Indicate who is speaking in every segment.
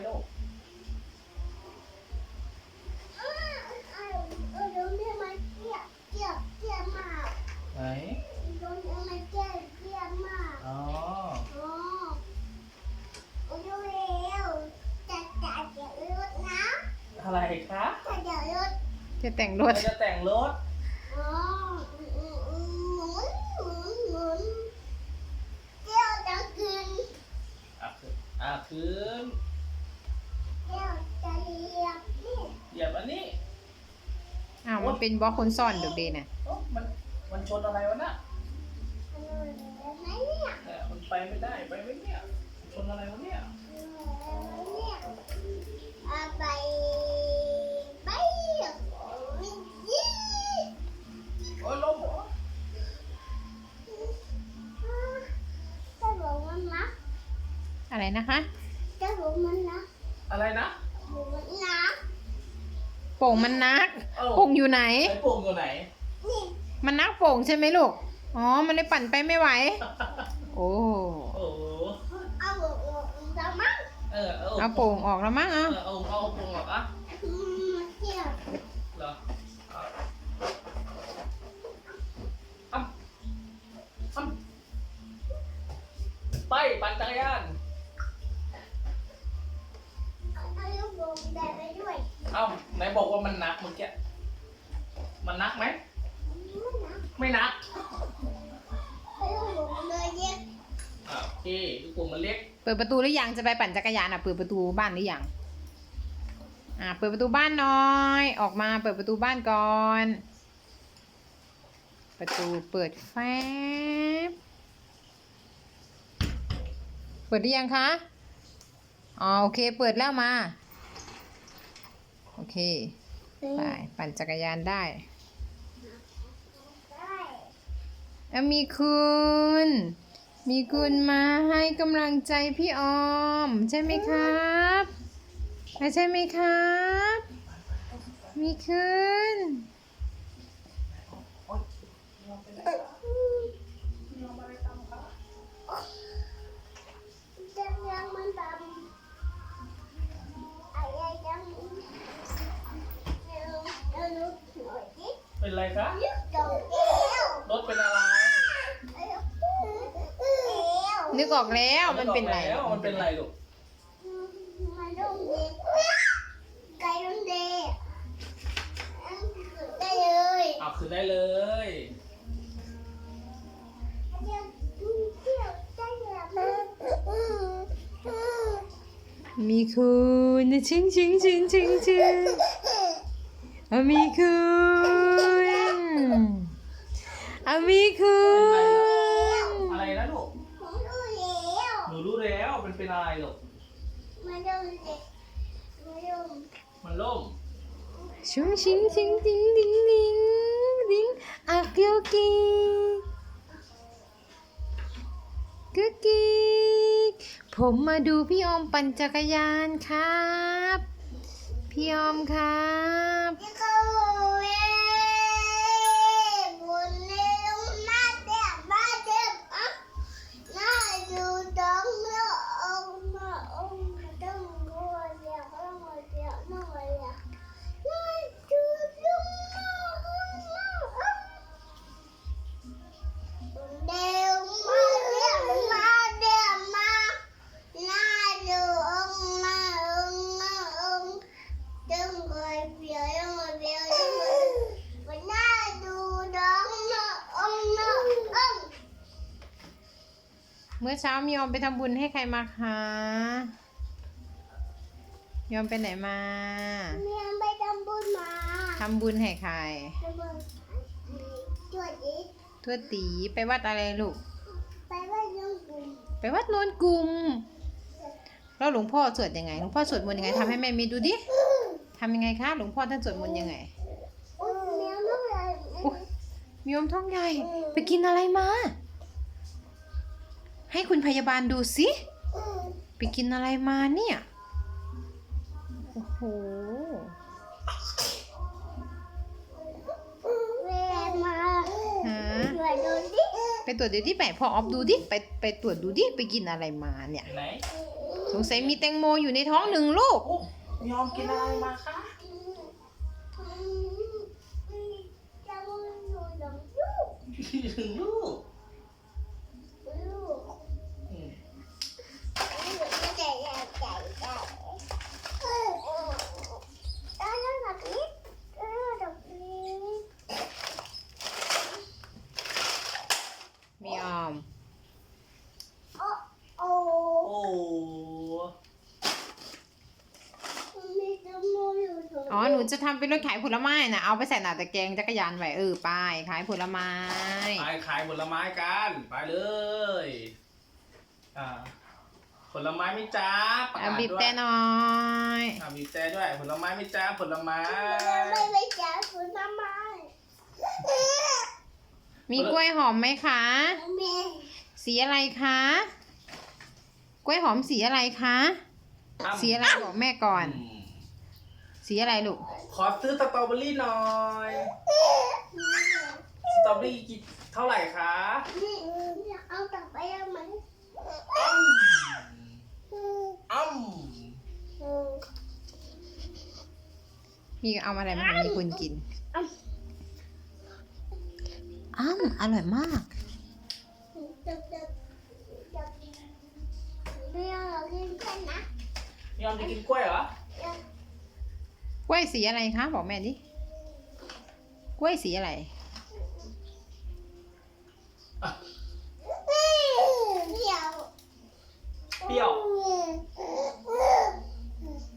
Speaker 1: ลูกไหนอ๋ออะไรคะ
Speaker 2: จะแต่งรถ
Speaker 1: จะแต่งรถคืนเหยียบอันนี้
Speaker 2: อ้าวมันเป็นบล็อกคนซ่อนเด็กดีน่ะ
Speaker 1: มันชนอะไรวะน่ะมันไปไม่ได้ไปไม่เนี่ยชนอะไรวะเนี่ยโอ้ยล้มเหรอ
Speaker 2: อะไรนะคะ
Speaker 1: อะไรนะ
Speaker 2: โป่งมันนัก
Speaker 1: เอ้า
Speaker 2: โป่งอยู่ไหน
Speaker 1: ไอ้โป่งอยู่ไหน
Speaker 2: มันนักโป่งใช่ไหมลูก อ๋อ มันเลยปั่นไปไม่ไหว โอ้
Speaker 1: โอ้โหเอา
Speaker 2: เอาโป่งออกแล้วมั้งเอา
Speaker 1: เอาโป่งออกอ่ะเหรออ้ำไปปั่นจักรยานเอ้าไหนบอกว่ามันหนักเมื่อกี้มันหนักไหมไม่หนักโอเคลูกโป่งมันเล็ก
Speaker 2: เปิดประตูหรือยังจะไปปั่นจักรยานอ่ะ เปิดประตูบ้านหรือยังเปิดประตูบ้านหน่อย ออกมาเปิดประตูบ้านก่อน ประตูเปิดแฟบเปิดหรือยังคะ อ๋อโอเคเปิดแล้วมา โอเคไปปั่นจักรยานได้มีคุณมาให้กำลังใจพี่ออมใช่ไหมครับใช่ไหมครับมีคุณ
Speaker 1: เป็นไรคะรถเป็นอะไร
Speaker 2: นึกออกแล้วมันเป็นไร
Speaker 1: แล้วมันเป็นไรลูกเอาคือได้เลย
Speaker 2: มีคุณชิงมีคุณมีคุณ
Speaker 1: อะไรนะลูกหนูรู้แล้วมันเป็นอะไรลูกมันล่ม
Speaker 2: ชิงดิงอะกุกกี้ผมมาดูพี่ออมปั่นจักรยานครับพี่ออมครับเมื่อเช้ามีออมไปทำบุญให้ใครมาคะยอมไปไหนมาทำบุญให้ใครทวดตีไปวัดอะไรลูกไปวัดโนนกุมแล้วหลวงพ่อสวดยังไงหลวงพ่อสวดมนต์ยังไงทำให้แม่มีดูดิทำยังไงคะหลวงพ่อท่านสวดมนต์ยังไงมีอมท้องใหญ่ไปกินอะไรมาให้คุณพยาบาลดูสิไปกินอะไรมาเนี่ยโอ้โหไปตรวจดูดิไปพอออฟดูดิไปตรวจดูดิไปกินอะไรมาเนี่ย
Speaker 1: ไหน
Speaker 2: ส งสัยมีแตงโมอยู่ในท้อง1 ลูก
Speaker 1: โอ้ยอมกินอะไรมาคะ ถึงลูกอืม
Speaker 2: มีออม
Speaker 1: โอ้
Speaker 2: อ๋อ หนูจะทำเป็นรถขายผลไม้นะเอาไปใส่หน้าตะแกรงจักรยานไว้ไปขายผลไม้
Speaker 1: ไปขายผลไม้กันไปเลยผลไม้ไหม่จ้าประ
Speaker 2: เอา
Speaker 1: กาศ
Speaker 2: บีบ
Speaker 1: ด้วย
Speaker 2: แต่หน่อย
Speaker 1: บีบแต่ด้วยผลไม้ไหม่จ้าผลไม้
Speaker 2: มีกล้วยหอมไหมคะ สีอะไรคะ กล้วยหอมสีอะไรคะ สีอะไรบอกแม่ก่อน สีอะไรลูก
Speaker 1: ขอซื้อสตรอเบอรี่หน่อยสตรอเบอรี่กี่เท่าไหร่คะอ้ำ
Speaker 2: มีเอาอะไรมาให้คุณกินอร่อยมาก
Speaker 1: ยอมจะกินกล้วยเหรอก
Speaker 2: ล้วยสีอะไรคะบอกแม่ดิ กล้วยสีอะไร
Speaker 1: เปรี้ยว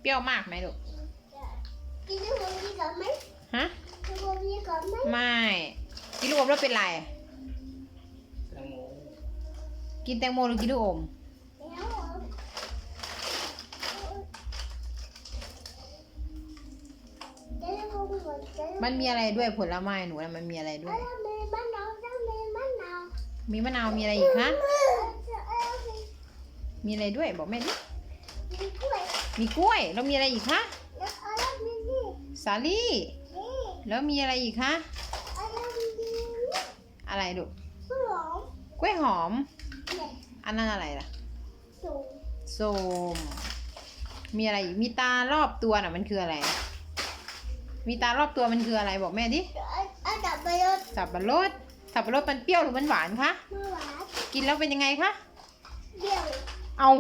Speaker 2: เปรี้ยวมากไหมลูก ฮะ ไม่ กินลูกอมแล้วเป็นไร
Speaker 1: แตงโม
Speaker 2: กินแตงโมหรือกินลูกอม มันมีอะไรด้วยผลไม้หนูนะมันมีอะไรด้วย มีมะนาว มีอะไรอีกคะ มีอะไรด้วยบอกแม่ดิ มีกล้วย แล้วมีอะไรอีกคะ สาลี่ แล้วมีอะไรอีกคะ อะไรลูก กล้วยหอม อันนั้นอะไรล่ะ ส้ม มีอะไรอีก มีตารอบตัวน่ะมันคืออะไร มีตารอบตัวมันคืออะไรบอกแม่ดิ สับปะรด สับปะรดมันเปรี้ยวหรือมันหวานคะ กินแล้วเป็นยังไงคะ เอา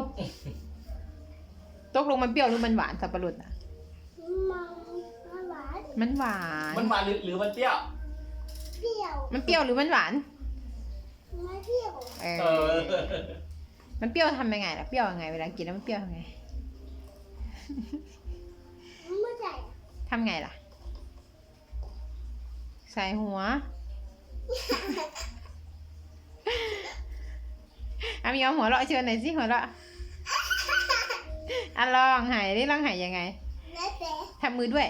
Speaker 2: ตกลงมันเปรี้ยวหรือมันหวานสับปะรดน่ะ มันหวาน
Speaker 1: มันหวานหรือมันเปรี้ยว
Speaker 2: มันเปรี้ยวหรือมันหวาน
Speaker 1: เออ
Speaker 2: มันเปรี้ยวทำยังไงล่ะ เปรี้ยวยังไงเวลากินแล้วมันเปรี้ยวยังไง ทำไงล่ะ ใส่หัว มีเอาหัวเราะเชิญหน่อยสิหัวเราะลองหายดิลองหายยังไงทำมือด้วย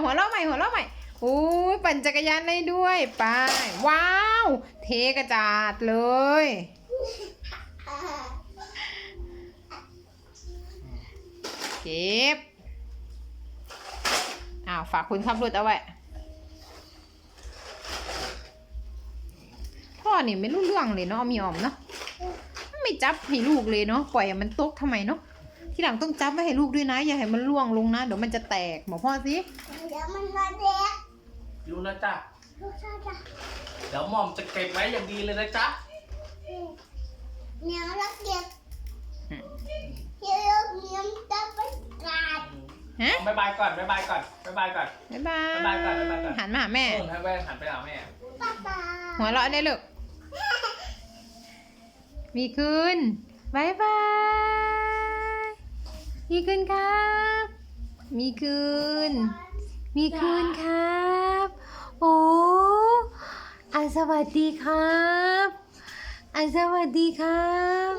Speaker 2: หัวเราะใหม่หัวเราะใหม่โอ้ยปั่นจักรยานได้ด้วยไปว้าวเทกระจาดเลยเก็บฝากคุณขับรถเอาไว้พ่อนี่ไม่รู้เรื่องเลยเนาะมีออมเนาะไม่จับให้ลูกเลยเนาะปล่อยมันตกทำไมเนาะที่หลังต้องจับไว้ให้ลูกด้วยนะอย่าให้มันล่วงลงนะเดี๋ยวมันจะแตกบอกพ่อสิ
Speaker 1: รู้นะจ๊ะเดี๋ยวหม่อมจะเก็บไว้อย่างดีเลยนะจ๊ะ
Speaker 2: ฮะ
Speaker 1: บ๊ายบายก่อนบ๊ายบายก่อนบ๊ายบายก่อน
Speaker 2: บ๊ายบาย
Speaker 1: บ๊ายบายก่อนบ๊ายบายก่อน
Speaker 2: หันมาหาแม่
Speaker 1: ให้แว่หันไปหาแม่
Speaker 2: หัวเราะได้ลูกมีคืนบายบายมีคืนครับมีคืนมีคืนครับโอ้สวัสดีครับสวัสดีครับ